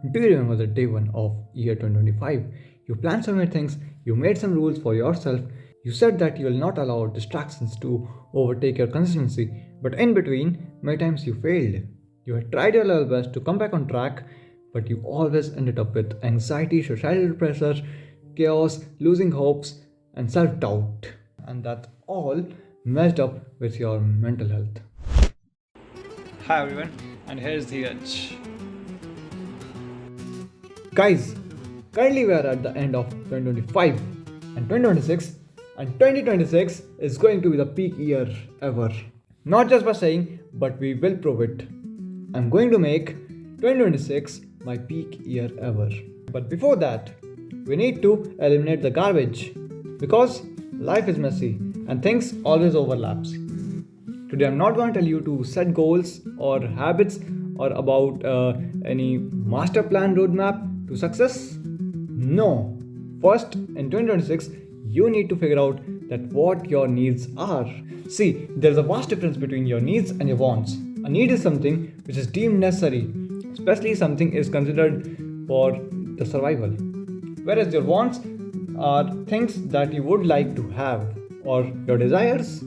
Do you remember the day one of year 2025? You planned so many things, you made some rules for yourself, you said that you will not allow distractions to overtake your consistency, but in between, many times you failed. You had tried your level best to come back on track, but you always ended up with anxiety, societal pressure, chaos, losing hopes, and self doubt. And that all messed up with your mental health. Hi everyone, and here's Dheeraj. Guys, currently we are at the end of 2025 and 2026, and 2026 is going to be the peak year ever. Not just by saying, but we will prove it. I'm going to make 2026 my peak year ever. But before that, we need to eliminate the garbage because life is messy and things always overlaps. Today I'm not going to tell you to set goals or habits or about any master plan roadmap to success. No. First, in 2026, you need to figure out that what your needs are. See, there's a vast difference between your needs and your wants. A need is something which is deemed necessary, especially something is considered for the survival. Whereas your wants are things that you would like to have, or your desires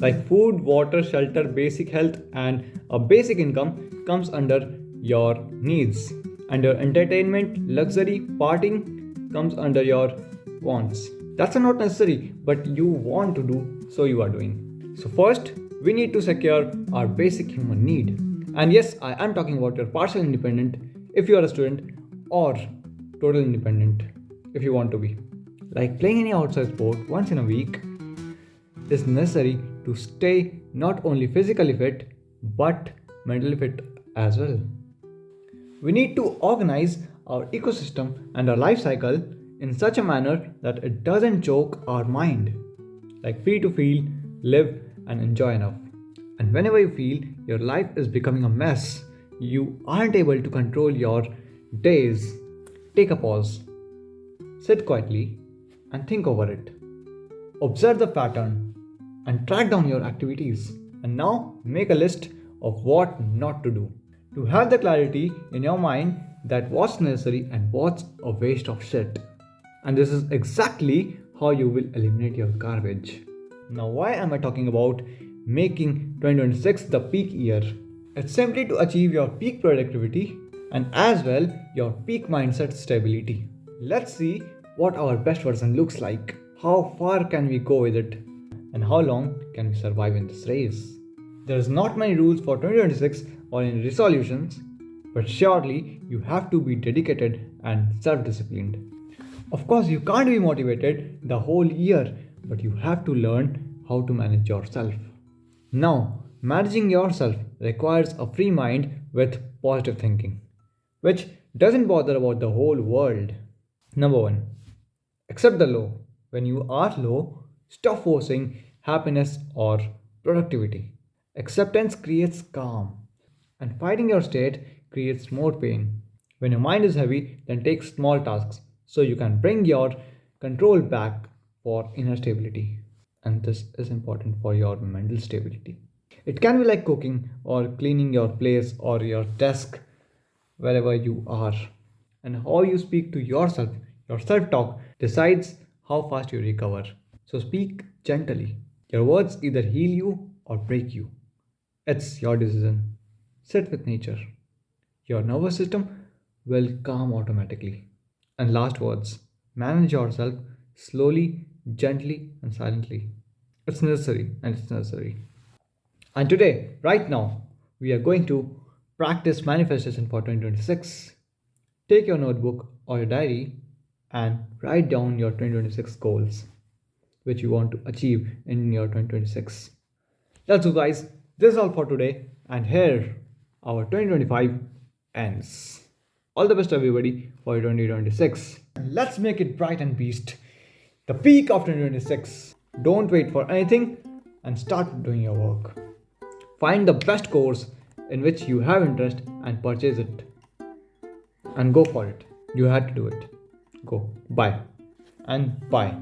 like food, water, shelter, basic health, and a basic income comes under your needs. And your entertainment, luxury, partying comes under your wants. That's not necessary, but you want to do, so you are doing. So first, we need to secure our basic human need. And yes, I am talking about your partial independent if you are a student, or total independent if you want to be. Like playing any outside sport once in a week is necessary to stay not only physically fit but mentally fit as well. We need to organize our ecosystem and our life cycle in such a manner that it doesn't choke our mind. Like free to feel, live, and enjoy enough. And whenever you feel your life is becoming a mess, you aren't able to control your days, take a pause, sit quietly, and think over it. Observe the pattern and track down your activities. And now make a list of what not to do. To have the clarity in your mind that what's necessary and what's a waste of shit. And this is exactly how you will eliminate your garbage. Now, why am I talking about making 2026 the peak year? It's simply to achieve your peak productivity and as well your peak mindset stability. Let's see what our best version looks like. How far can we go with it? And how long can we survive in this race? There's not many rules for 2026 or any resolutions, but surely you have to be dedicated and self-disciplined. Of course, you can't be motivated the whole year, but you have to learn how to manage yourself. Now, managing yourself requires a free mind with positive thinking, which doesn't bother about the whole world. Number 1. Accept the low. When you are low, stop forcing happiness or productivity. Acceptance creates calm, and fighting your state creates more pain. When your mind is heavy, then take small tasks so you can bring your control back for inner stability. And this is important for your mental stability. It can be like cooking or cleaning your place or your desk wherever you are. And how you speak to yourself, your self talk, decides how fast you recover. So speak gently. Your words either heal you or break you. It's your decision. Sit with nature. Your nervous system will calm automatically. And last words, manage yourself slowly, gently, and silently. It's necessary and it's necessary. And today, right now, we are going to practice manifestation for 2026. Take your notebook or your diary and write down your 2026 goals which you want to achieve in your 2026. That's all, guys. This is all for today, and here our 2025 ends. All the best, everybody, for your 2026. And let's make it bright and beast. The peak of 2026. Don't wait for anything and start doing your work. Find the best course in which you have interest and purchase it. And go for it. You had to do it. Go. Bye. And bye.